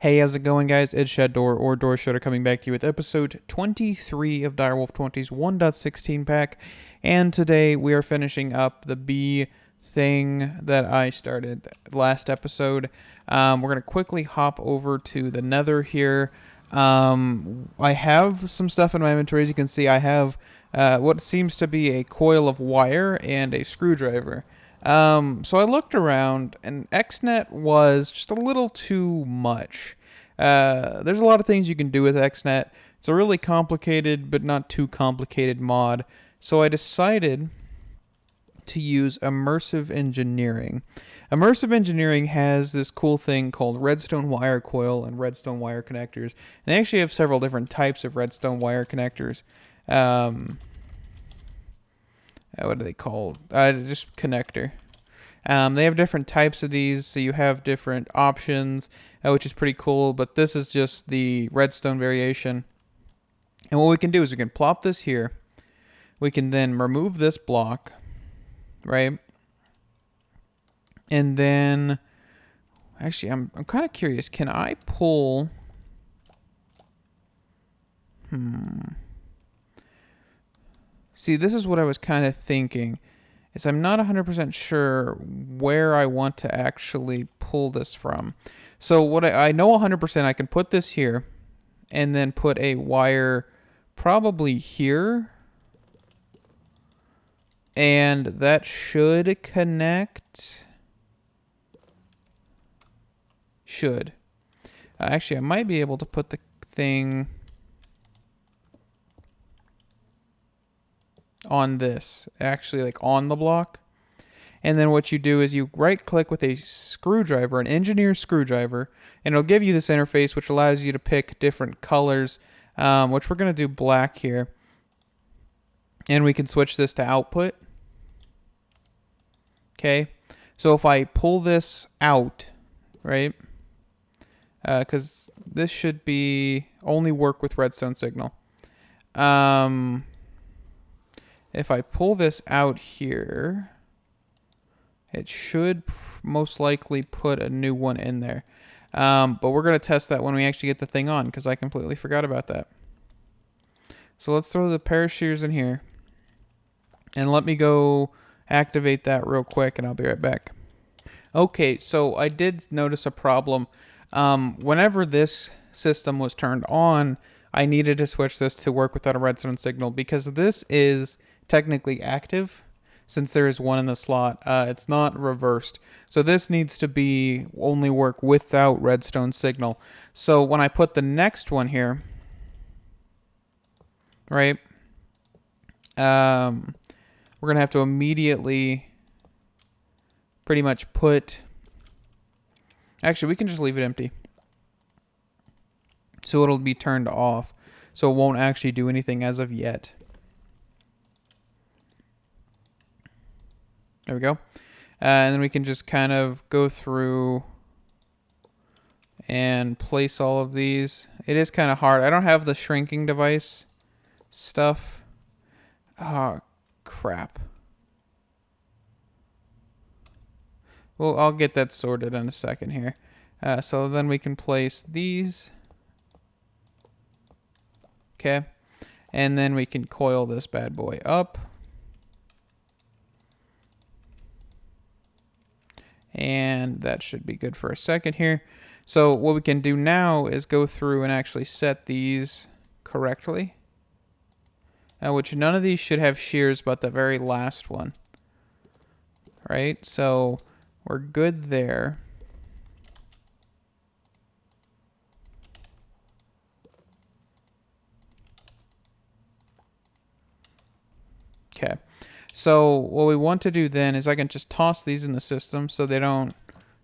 Hey, how's it going, guys? It's Shadow or Door Shutter coming back to you with episode 23 of Direwolf20's 1.16 pack. And today we are finishing up the bee thing that I started last episode. We're going to quickly hop over to the Nether here. I have some stuff in my inventory. As you can see, I have what seems to be a coil of wire and a screwdriver. So I looked around, and XNet was just a little too much. There's a lot of things you can do with XNet. It's a really complicated, but not too complicated mod. So I decided to use Immersive Engineering. Immersive Engineering has this cool thing called Redstone wire coil and Redstone wire connectors. And they actually have several different types of Redstone wire connectors. What are they called? Just connector. They have different types of these, so you have different options, which is pretty cool. But this is just the redstone variation. And what we can do is we can plop this here. We can then remove this block, right? And then, actually, I'm kind of curious. Can I pull? See, this is what I was kind of thinking. Is I'm not 100% sure where I want to actually pull this from. So what I know 100% I can put this here and then put a wire probably here. And that should connect. Should. Actually, I might be able to put the thing on this, actually, like on the block. And then what you do is you right click with a screwdriver, an engineer screwdriver, and it'll give you this interface which allows you to pick different colors, which we're going to do black here. And we can switch this to output. Okay, so if I pull this out, right, because this should be only work with redstone signal. If I pull this out here, it should most likely put a new one in there. But we're going to test that when we actually get the thing on, because I completely forgot about that. So let's throw the pair of shears in here. And let me go activate that real quick, and I'll be right back. Okay, so I did notice a problem. Whenever this system was turned on, I needed to switch this to work without a redstone signal, because this is technically active. Since there is one in the slot, it's not reversed. So this needs to be only work without redstone signal. So when I put the next one here, right, we're going to have to immediately pretty much put... Actually, we can just leave it empty. So it'll be turned off. So it won't actually do anything as of yet. There we go. And then we can just kind of go through and place all of these. It is kind of hard. I don't have the shrinking device stuff. Oh, crap. Well, I'll get that sorted in a second here. So then we can place these. Okay. And then we can coil this bad boy up. And that should be good for a second here. So what we can do now is go through and actually set these correctly. Which none of these should have shears but the very last one. Right? So we're good there. Okay. So what we want to do then is I can just toss these in the system so they don't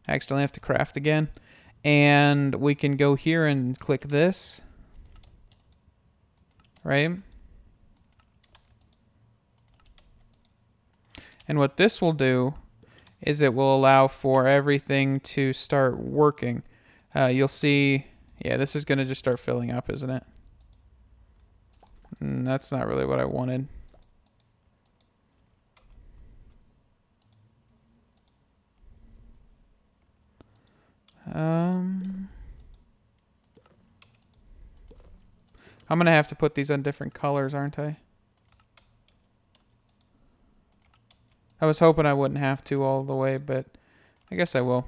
accidentally have to craft again. And we can go here and click this. Right? And what this will do is it will allow for everything to start working. You'll see, yeah, this is going to just start filling up, isn't it? That's not really what I wanted. I'm going to have to put these on different colors, aren't I? I was hoping I wouldn't have to all the way, but I guess I will.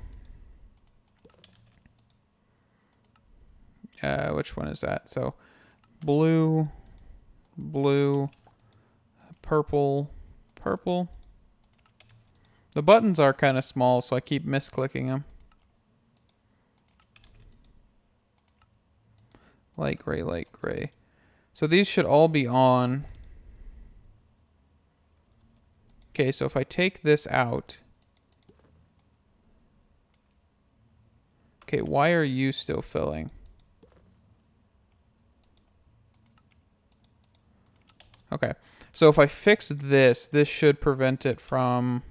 Which one is that? So, blue, blue, purple, purple. The buttons are kind of small, so I keep misclicking them. Light gray, light gray. So these should all be on. Okay, so if I take this out. Okay, why are you still filling? Okay, so if I fix this, this should prevent it from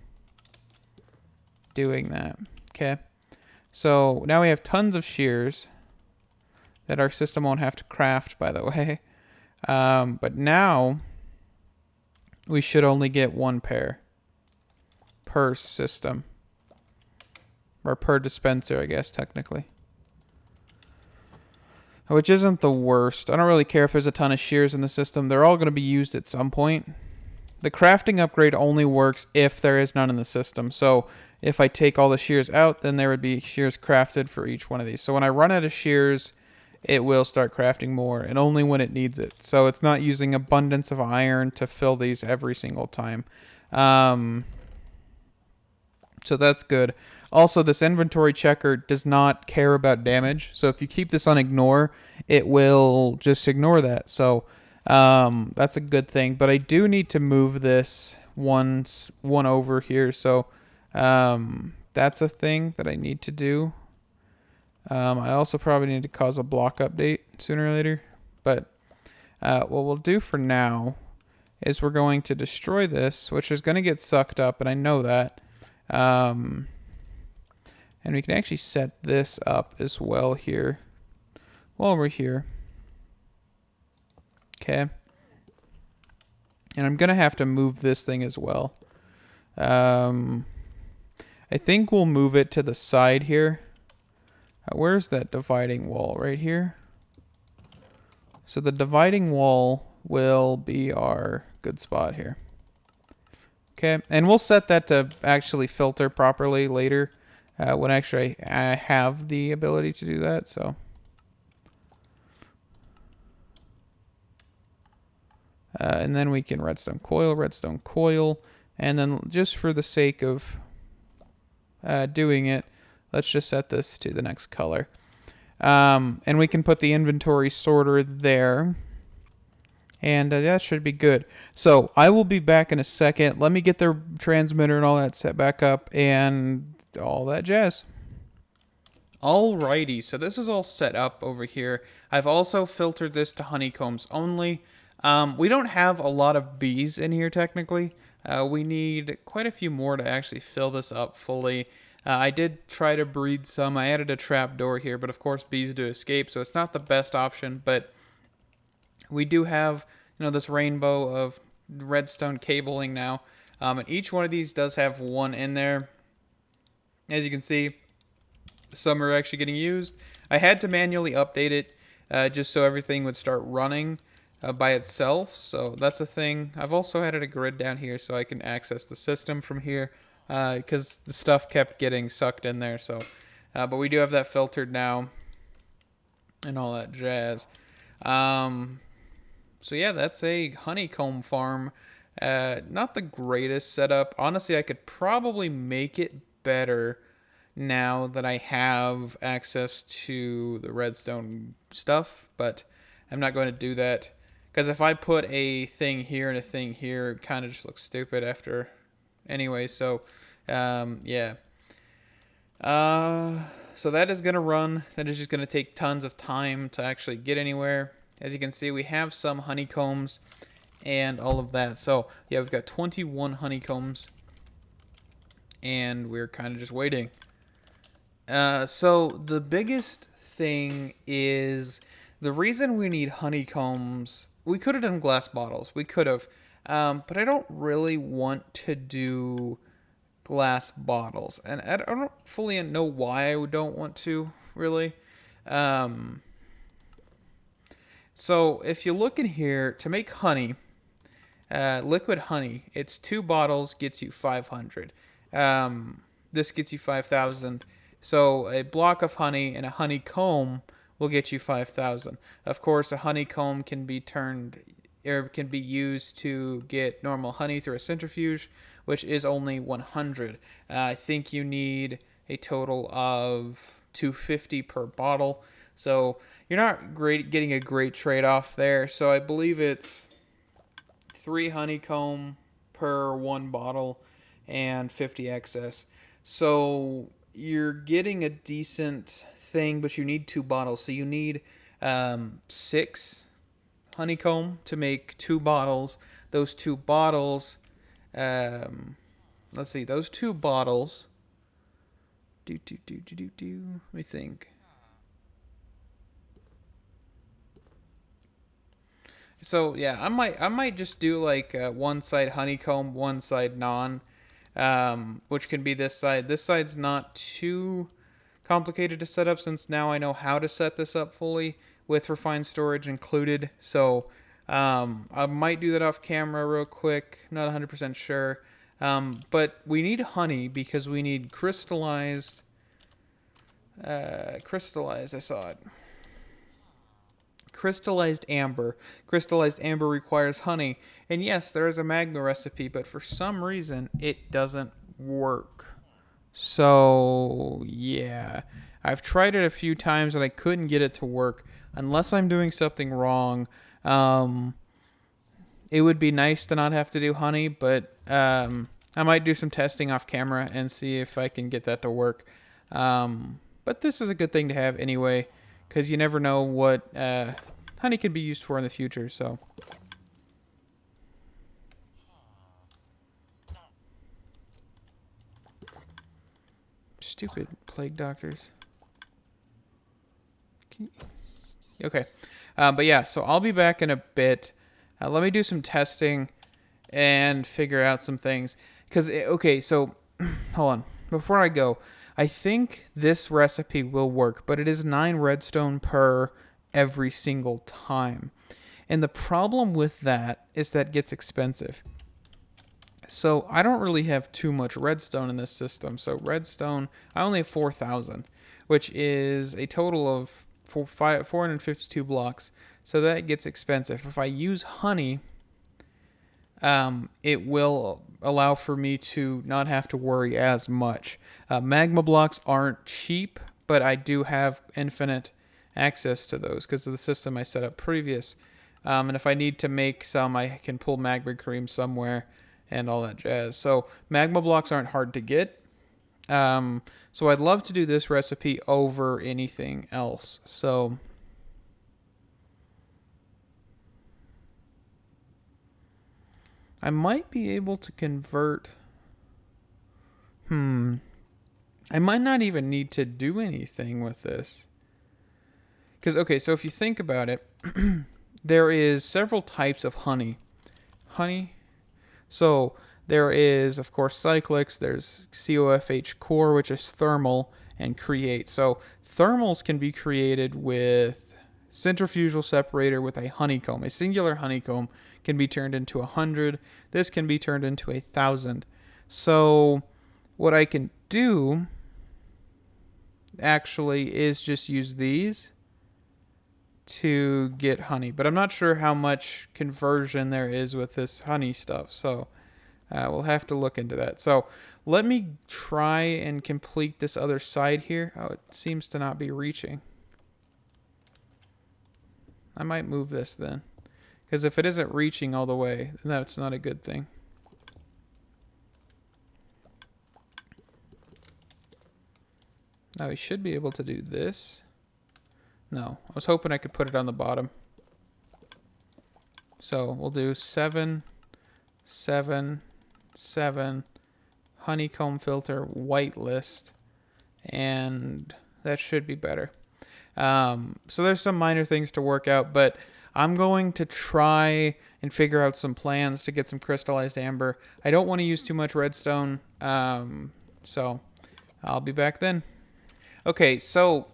doing that. Okay, so now we have tons of shears that our system won't have to craft, by the way. But now we should only get one pair per system. Or per dispenser, I guess, technically. Which isn't the worst. I don't really care if there's a ton of shears in the system. They're all going to be used at some point. The crafting upgrade only works if there is none in the system. So if I take all the shears out, then there would be shears crafted for each one of these. So when I run out of shears, it will start crafting more, and only when it needs it. So it's not using abundance of iron to fill these every single time. So that's good. Also, this inventory checker does not care about damage. So if you keep this on ignore, it will just ignore that. So that's a good thing. But I do need to move this one over here. So that's a thing that I need to do. I also probably need to cause a block update sooner or later. But what we'll do for now is we're going to destroy this, which is going to get sucked up, and I know that. And we can actually set this up as well here while we're here. Okay. And I'm going to have to move this thing as well. I think we'll move it to the side here. Where's that dividing wall? Right here. So the dividing wall will be our good spot here. Okay, and we'll set that to actually filter properly later when actually I have the ability to do that. So, and then we can redstone coil, and then just for the sake of doing it, let's just set this to the next color. And we can put the inventory sorter there. And that should be good. So I will be back in a second. Let me get the transmitter and all that set back up and all that jazz. Alrighty, so this is all set up over here. I've also filtered this to honeycombs only. We don't have a lot of bees in here technically. We need quite a few more to actually fill this up fully. I did try to breed some. I added a trap door here, but of course bees do escape, so it's not the best option. But we do have, this rainbow of redstone cabling now. And each one of these does have one in there. As you can see, some are actually getting used. I had to manually update it just so everything would start running by itself. So that's a thing. I've also added a grid down here so I can access the system from here because the stuff kept getting sucked in there. So, but we do have that filtered now and all that jazz. So yeah, that's a honeycomb farm. Not the greatest setup. Honestly, I could probably make it better now that I have access to the redstone stuff, but I'm not going to do that. Because if I put a thing here and a thing here, it kind of just looks stupid after. Anyway, so, yeah. So that is going to run. That is just going to take tons of time to actually get anywhere. As you can see, we have some honeycombs and all of that. So, yeah, we've got 21 honeycombs. And we're kind of just waiting. So, the biggest thing is the reason we need honeycombs. We could have done glass bottles. We could have. But I don't really want to do glass bottles. And I don't fully know why I don't want to, really. So if you look in here, to make honey, liquid honey, it's 2 bottles gets you 500. This gets you 5,000. So a block of honey and a honeycomb will get you 5,000. Of course, a honeycomb can be turned or can be used to get normal honey through a centrifuge, which is only 100. I think you need a total of 250 per bottle. So you're not getting a great trade-off there. So I believe it's 3 honeycomb per 1 bottle and 50 excess. So you're getting a decent thing, but you need 2 bottles. So you need 6 honeycomb to make 2 bottles. Those 2 bottles, let's see, those 2 bottles. Let me think. So yeah, I might just do like one side honeycomb, one side non, which can be this side. This side's not too complicated to set up since now I know how to set this up fully with refined storage included. So I might do that off camera real quick. Not 100% sure. But we need honey because we need crystallized. Crystallized, I saw it. Crystallized amber. Crystallized amber requires honey. And yes, there is a magma recipe, but for some reason it doesn't work. So, yeah. I've tried it a few times and I couldn't get it to work. Unless I'm doing something wrong. It would be nice to not have to do honey, but I might do some testing off camera and see if I can get that to work. But this is a good thing to have anyway, because you never know what honey could be used for in the future. So, stupid plague doctors. Okay, but yeah, so I'll be back in a bit. Let me do some testing and figure out some things. Because, okay, so hold on. Before I go, I think this recipe will work, but it is 9 redstone per every single time. And the problem with that is that it gets expensive. So I don't really have too much redstone in this system. So redstone, I only have 4,000, which is a total of 452 blocks. So that gets expensive. If I use honey, it will allow for me to not have to worry as much. Magma blocks aren't cheap, but I do have infinite access to those because of the system I set up previous. And if I need to make some, I can pull magma cream somewhere and all that jazz. So magma blocks aren't hard to get. So I'd love to do this recipe over anything else. So I might be able to convert. I might not even need to do anything with this. Because, okay, so if you think about it, there is several types of honey. So there is, of course, cyclics. There's COFH core, which is thermal, and create. So thermals can be created with centrifugal separator with a honeycomb. A singular honeycomb can be turned into 100. This can be turned into 1,000. So what I can do actually is just use these to get honey. But I'm not sure how much conversion there is with this honey stuff. So we'll have to look into that. So let me try and complete this other side here. Oh, it seems to not be reaching. I might move this then. Because if it isn't reaching all the way, then that's not a good thing. Now we should be able to do this. No, I was hoping I could put it on the bottom. So we'll do 7, 7, 7, honeycomb filter, whitelist, and that should be better. So there's some minor things to work out, but I'm going to try and figure out some plans to get some crystallized amber. I don't want to use too much redstone, so I'll be back then. Okay, so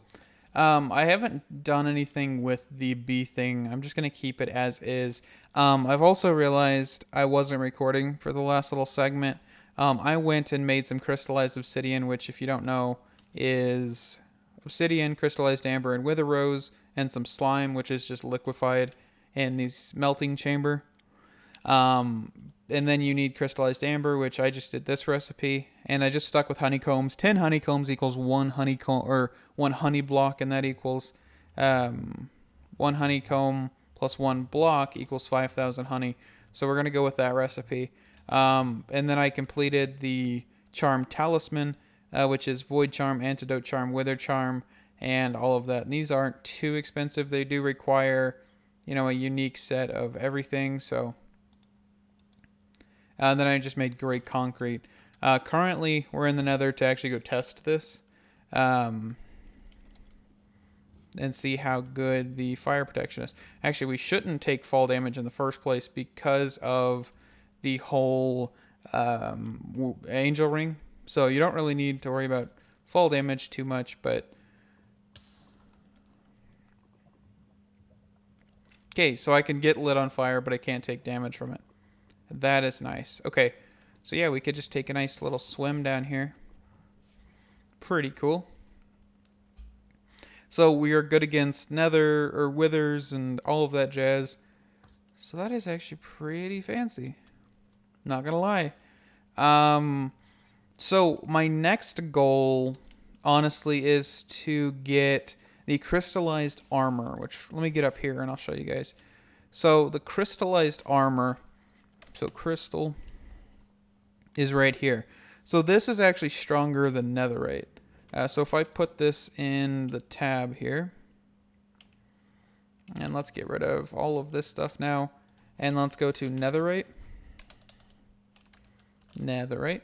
I haven't done anything with the bee thing. I'm just going to keep it as is. I've also realized I wasn't recording for the last little segment. I went and made some crystallized obsidian, which, if you don't know, is obsidian, crystallized amber, and wither rose, and some slime, which is just liquefied in the melting chamber. And then you need crystallized amber, which I just did this recipe, and I just stuck with honeycombs. 10 honeycombs equals one honeycomb, or one honey block, and that equals one honeycomb plus one block equals 5,000 honey. So we're gonna go with that recipe. And then I completed the charm talisman, which is void charm, antidote charm, wither charm, and all of that. And these aren't too expensive. They do require, a unique set of everything. So. And then I just made gray concrete. Currently, we're in the nether to actually go test this. And see how good the fire protection is. Actually, we shouldn't take fall damage in the first place because of the whole angel ring. So you don't really need to worry about fall damage too much, but... Okay, so I can get lit on fire, but I can't take damage from it. That is nice. Okay, so yeah, we could just take a nice little swim down here. Pretty cool. So we are good against nether or withers and all of that jazz. So that is actually pretty fancy. Not gonna lie. So my next goal, honestly, is to get the crystallized armor, which let me get up here and I'll show you guys. So the crystallized armor. So crystal is right here. So this is actually stronger than netherite. So if I put this in the tab here, and let's get rid of all of this stuff now, and let's go to netherite. Netherite.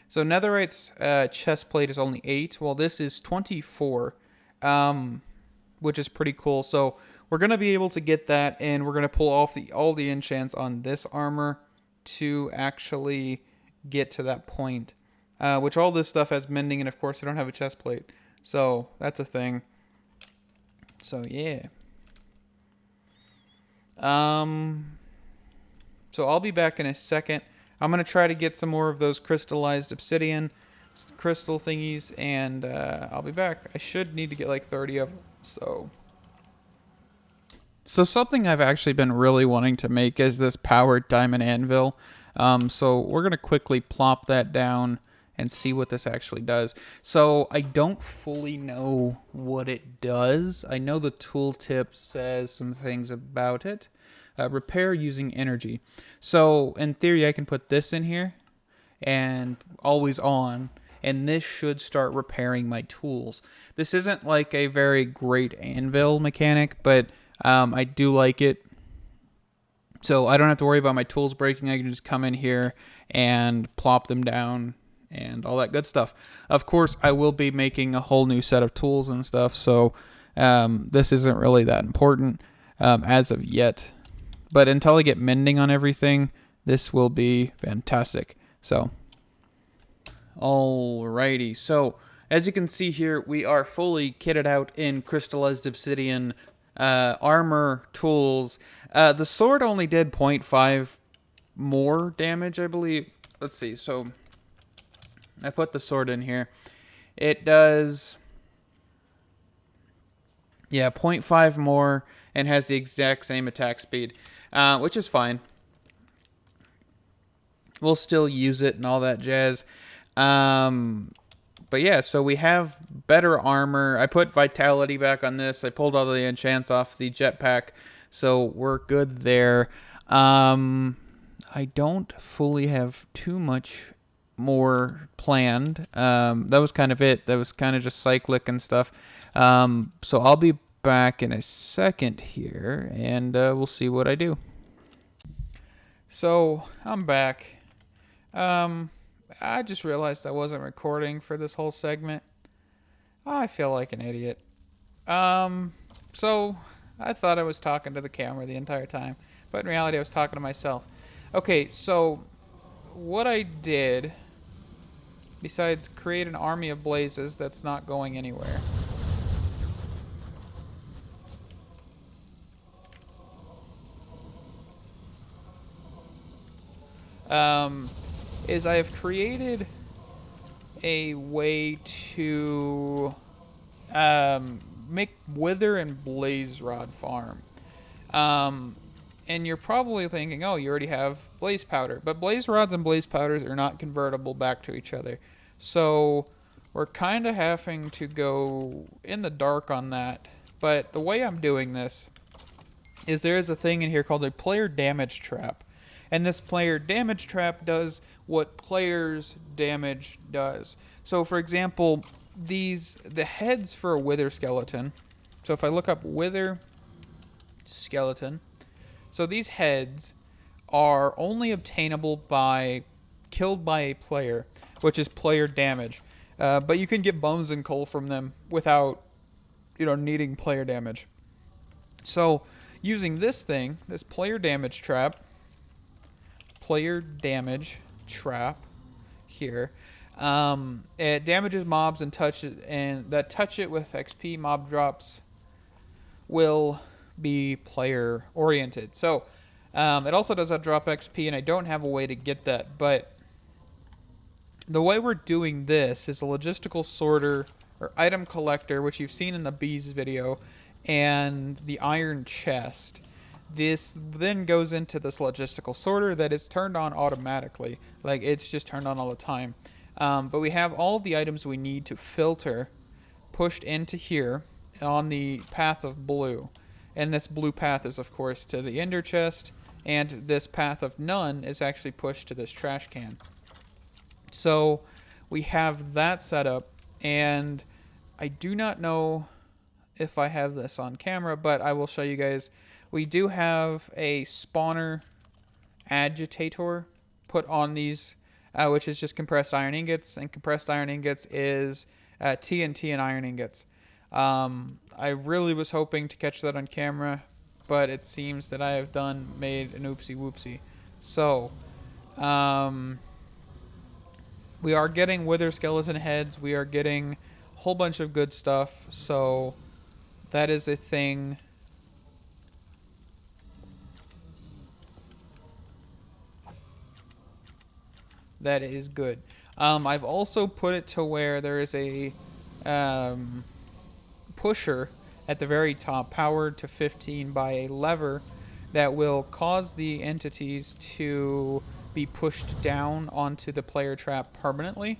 So netherite's chest plate is only 8, while this is 24, which is pretty cool. So we're gonna be able to get that, and we're gonna pull off all the enchants on this armor to actually get to that point, which all this stuff has mending, and of course I don't have a chest plate, so that's a thing. So yeah, so I'll be back in a second. I'm gonna try to get some more of those crystallized obsidian crystal thingies, and I'll be back. I should need to get like 30 of them. So something I've actually been really wanting to make is this powered diamond anvil. So we're going to quickly plop that down and see what this actually does. So I don't fully know what it does. I know the tooltip says some things about it. Repair using energy. So in theory, I can put this in here and always on, and this should start repairing my tools. This isn't like a very great anvil mechanic, but I do like it. So I don't have to worry about my tools breaking. I can just come in here and plop them down and all that good stuff. Of course, I will be making a whole new set of tools and stuff, so this isn't really that important as of yet. But until I get mending on everything, this will be fantastic. So, alrighty. So, as you can see here, we are fully kitted out in crystallized obsidian armor tools. The sword only did 0.5 more damage, I believe. Let's see. So I put the sword in here. It does, yeah, 0.5 more and has the exact same attack speed, which is fine. We'll still use it and all that jazz. But yeah, so we have better armor. I put vitality back on this. I pulled all the enchants off the jetpack, so we're good there. I don't fully have too much more planned. That was kind of it. That was kind of just cyclic and stuff. So I'll be back in a second here, and we'll see what I do. So I'm back. I just realized I wasn't recording for this whole segment. I feel like an idiot. So I thought I was talking to the camera the entire time, but in reality I was talking to myself. Okay, so what I did, besides create an army of blazes that's not going anywhere, is I have created a way to make wither and blaze rod farm. And you're probably thinking, oh, you already have blaze powder. But blaze rods and blaze powders are not convertible back to each other. So we're kind of having to go in the dark on that. But the way I'm doing this is there is a thing in here called a player damage trap. And this player damage trap does what players damage does. So for example, the heads for a wither skeleton. So if I look up wither skeleton, so these heads are only obtainable by killed by a player, which is player damage. But you can get bones and coal from them without, needing player damage. So using this thing, this player damage trap here, it damages mobs and touch it with XP. Mob drops will be player oriented. So it also does not drop XP, and I don't have a way to get that. But the way we're doing this is a logistical sorter or item collector, which you've seen in the bees video, and the iron chest. This then goes into this logistical sorter that is turned on automatically. Like, it's just turned on all the time. But we have all of the items we need to filter pushed into here on the path of blue. And this blue path is, of course, to the ender chest. And this path of none is actually pushed to this trash can. So we have that set up. And I do not know if I have this on camera, but I will show you guys. We do have a spawner agitator put on these, which is just compressed iron ingots, and compressed iron ingots is TNT and iron ingots. I really was hoping to catch that on camera, but it seems that I have made an oopsie whoopsie. So, we are getting wither skeleton heads. We are getting a whole bunch of good stuff. So, that is a thing. That is good. I've also put it to where there is a pusher at the very top, powered to 15 by a lever that will cause the entities to be pushed down onto the player trap permanently.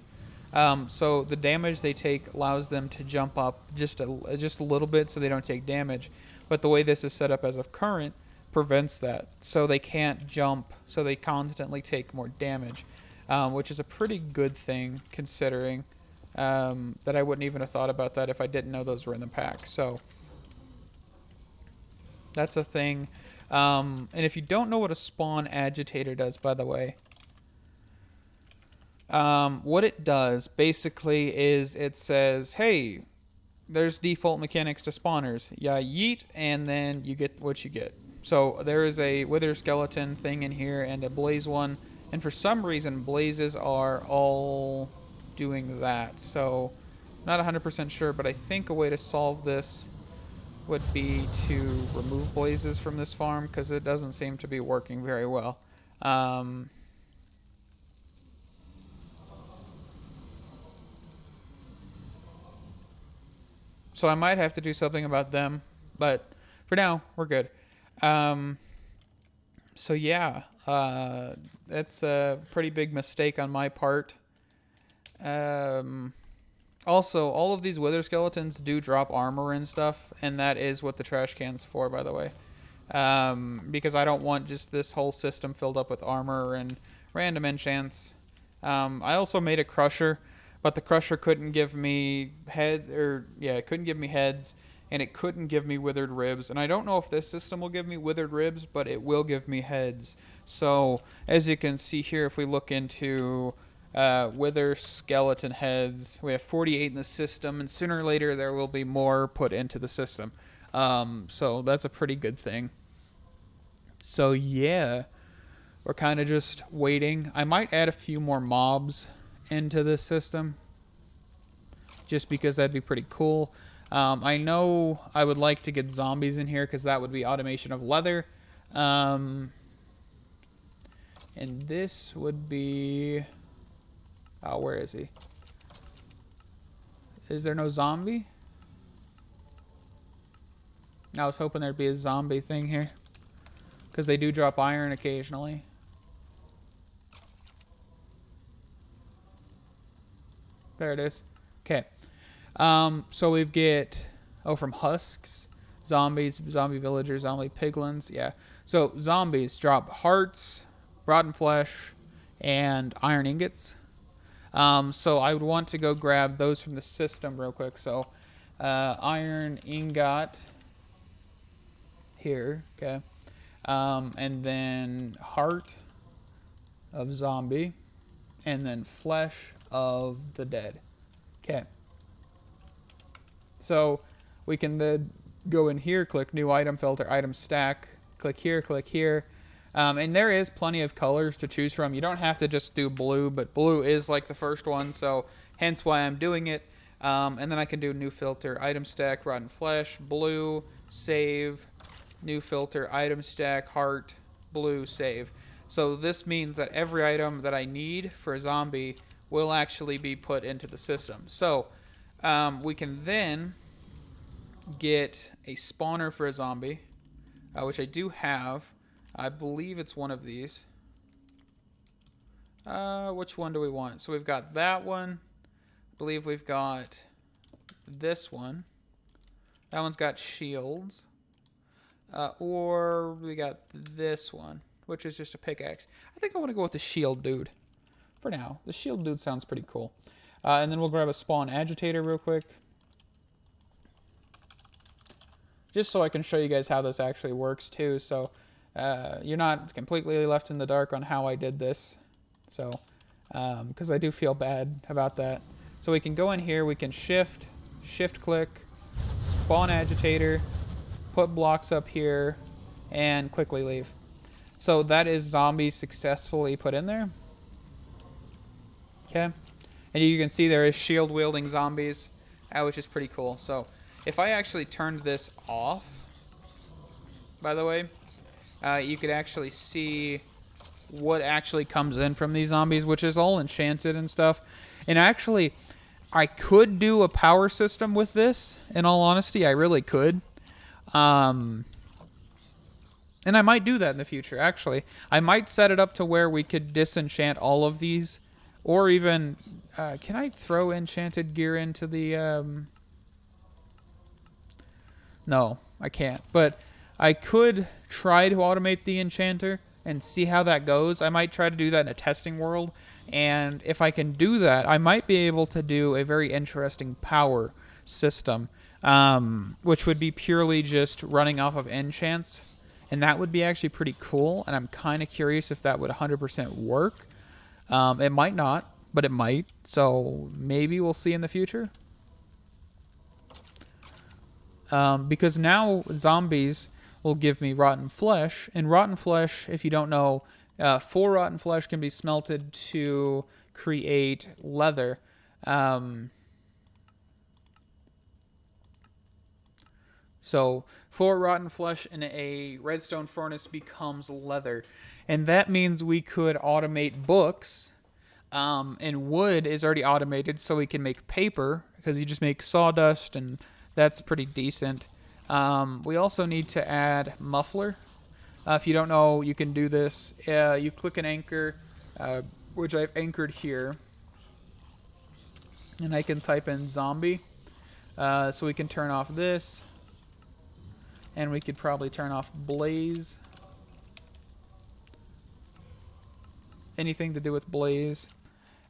So the damage they take allows them to jump up just a little bit so they don't take damage. But the way this is set up as of current prevents that. So they can't jump, so they constantly take more damage. Which is a pretty good thing, considering that I wouldn't even have thought about that if I didn't know those were in the pack. So that's a thing. And if you don't know what a spawn agitator does, by the way, what it does basically is it says, hey, there's default mechanics to spawners. Yeah, yeet, and then you get what you get. So there is a wither skeleton thing in here and a blaze one. And for some reason, blazes are all doing that. So, not 100% sure, but I think a way to solve this would be to remove blazes from this farm, because it doesn't seem to be working very well. So I might have to do something about them, but for now, we're good. So yeah, that's a pretty big mistake on my part. Also, all of these wither skeletons do drop armor and stuff, and that is what the trash can's for, by the way. Because I don't want just this whole system filled up with armor and random enchants. I also made a crusher, but the crusher couldn't give me it couldn't give me heads, and it couldn't give me withered ribs. And I don't know if this system will give me withered ribs, but it will give me heads. So, as you can see here, if we look into wither skeleton heads, we have 48 in the system, and sooner or later there will be more put into the system. So that's a pretty good thing. So yeah, we're kind of just waiting. I might add a few more mobs into this system, just because that'd be pretty cool. I know I would like to get zombies in here, because that would be automation of leather. And this would be... Oh, where is he? Is there no zombie? I was hoping there'd be a zombie thing here, because they do drop iron occasionally. There it is. Okay. So we get, from husks, zombies, zombie villagers, zombie piglins. Yeah. So zombies drop hearts, rotten flesh, and iron ingots. So I would want to go grab those from the system real quick. So iron ingot here. Okay. And then heart of zombie, and then flesh of the dead. Okay. So we can then go in here, click new item filter, item stack, click here. And there is plenty of colors to choose from. You don't have to just do blue, but blue is like the first one, so hence why I'm doing it. And then I can do new filter, item stack, rotten flesh, blue, save, new filter, item stack, heart, blue, save. So this means that every item that I need for a zombie will actually be put into the system. So we can then get a spawner for a zombie, which I do have. I believe it's one of these. Which one do we want? So we've got that one. I believe we've got this one. That one's got shields. Or we got this one, which is just a pickaxe. I think I want to go with the shield dude for now. The shield dude sounds pretty cool. And then we'll grab a spawn agitator real quick, just so I can show you guys how this actually works too. So you're not completely left in the dark on how I did this. So, because I do feel bad about that. So we can go in here, we can shift click, spawn agitator, put blocks up here, and quickly leave. So that is zombies successfully put in there. Okay. And you can see there is shield wielding zombies, which is pretty cool. So if I actually turned this off, by the way, you could actually see what actually comes in from these zombies, which is all enchanted and stuff. And actually, I could do a power system with this, in all honesty. I really could. And I might do that in the future, actually. I might set it up to where we could disenchant all of these. Or even, can I throw enchanted gear into the... No, I can't. But I could try to automate the enchanter and see how that goes. I might try to do that in a testing world. And if I can do that, I might be able to do a very interesting power system, which would be purely just running off of enchants. And that would be actually pretty cool. And I'm kind of curious if that would 100% work. It might not, but it might. So maybe we'll see in the future. Because now zombies will give me rotten flesh. And rotten flesh, if you don't know, 4 rotten flesh can be smelted to create leather. So 4 rotten flesh in a redstone furnace becomes leather. And that means we could automate books. And wood is already automated, so we can make paper, because you just make sawdust, and that's pretty decent. We also need to add muffler. If you don't know, you can do this. You click an anchor, which I've anchored here. And I can type in zombie. So we can turn off this. And we could probably turn off blaze. Anything to do with blaze.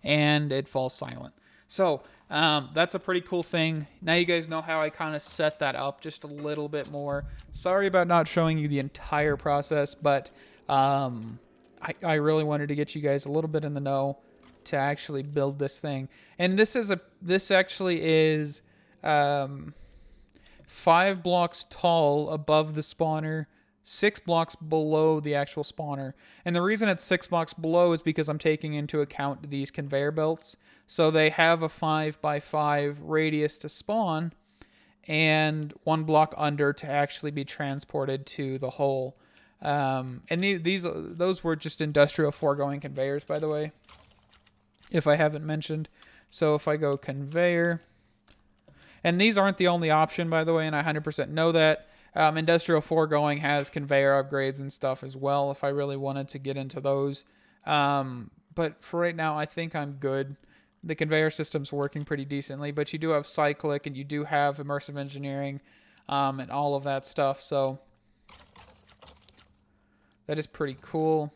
And it falls silent. So that's a pretty cool thing. Now you guys know how I kind of set that up just a little bit more. Sorry about not showing you the entire process, but I really wanted to get you guys a little bit in the know to actually build this thing. And this actually is 5 blocks tall above the spawner, 6 blocks below the actual spawner. And the reason it's 6 blocks below is because I'm taking into account these conveyor belts. So they have a 5x5 radius to spawn and 1 block under to actually be transported to the hole. And those were just industrial foregoing conveyors, by the way, if I haven't mentioned. So if I go conveyor, and these aren't the only option, by the way, and I 100% know that. Industrial foregoing has conveyor upgrades and stuff as well if I really wanted to get into those. But for right now, I think I'm good. The conveyor system's working pretty decently, but you do have cyclic and you do have immersive engineering and all of that stuff. So that is pretty cool.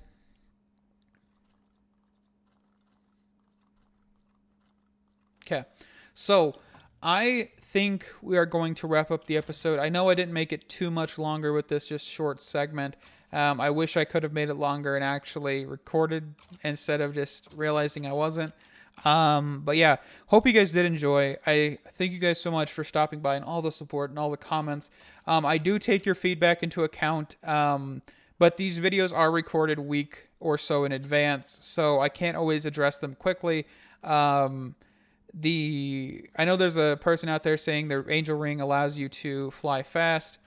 Okay, so I think we are going to wrap up the episode. I know I didn't make it too much longer with this just short segment. I wish I could have made it longer and actually recorded instead of just realizing I wasn't. But yeah, hope you guys did enjoy. I thank you guys so much for stopping by and all the support and all the comments. I do take your feedback into account, but these videos are recorded a week or so in advance, so I can't always address them quickly. I know there's a person out there saying their angel ring allows you to fly fast.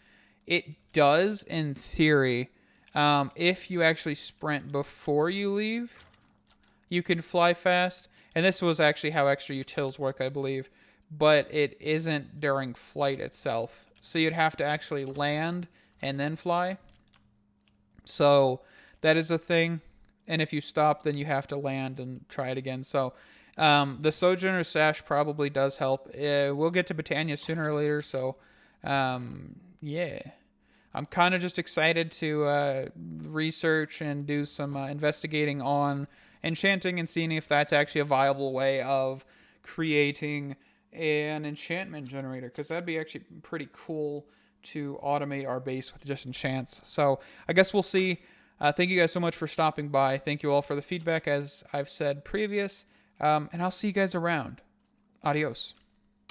It does in theory. If you actually sprint before you leave, you can fly fast. And this was actually how extra utils work, I believe. But it isn't during flight itself. So you'd have to actually land and then fly. So that is a thing. And if you stop, then you have to land and try it again. So the Sojourner Sash probably does help. We'll get to Britannia sooner or later. So yeah. I'm kind of just excited to research and do some investigating on enchanting and seeing if that's actually a viable way of creating an enchantment generator, because that'd be actually pretty cool to automate our base with just enchants. So I guess we'll see. Thank you guys so much for stopping by. Thank you all for the feedback, as I've said previous, and I'll see you guys around. Adios.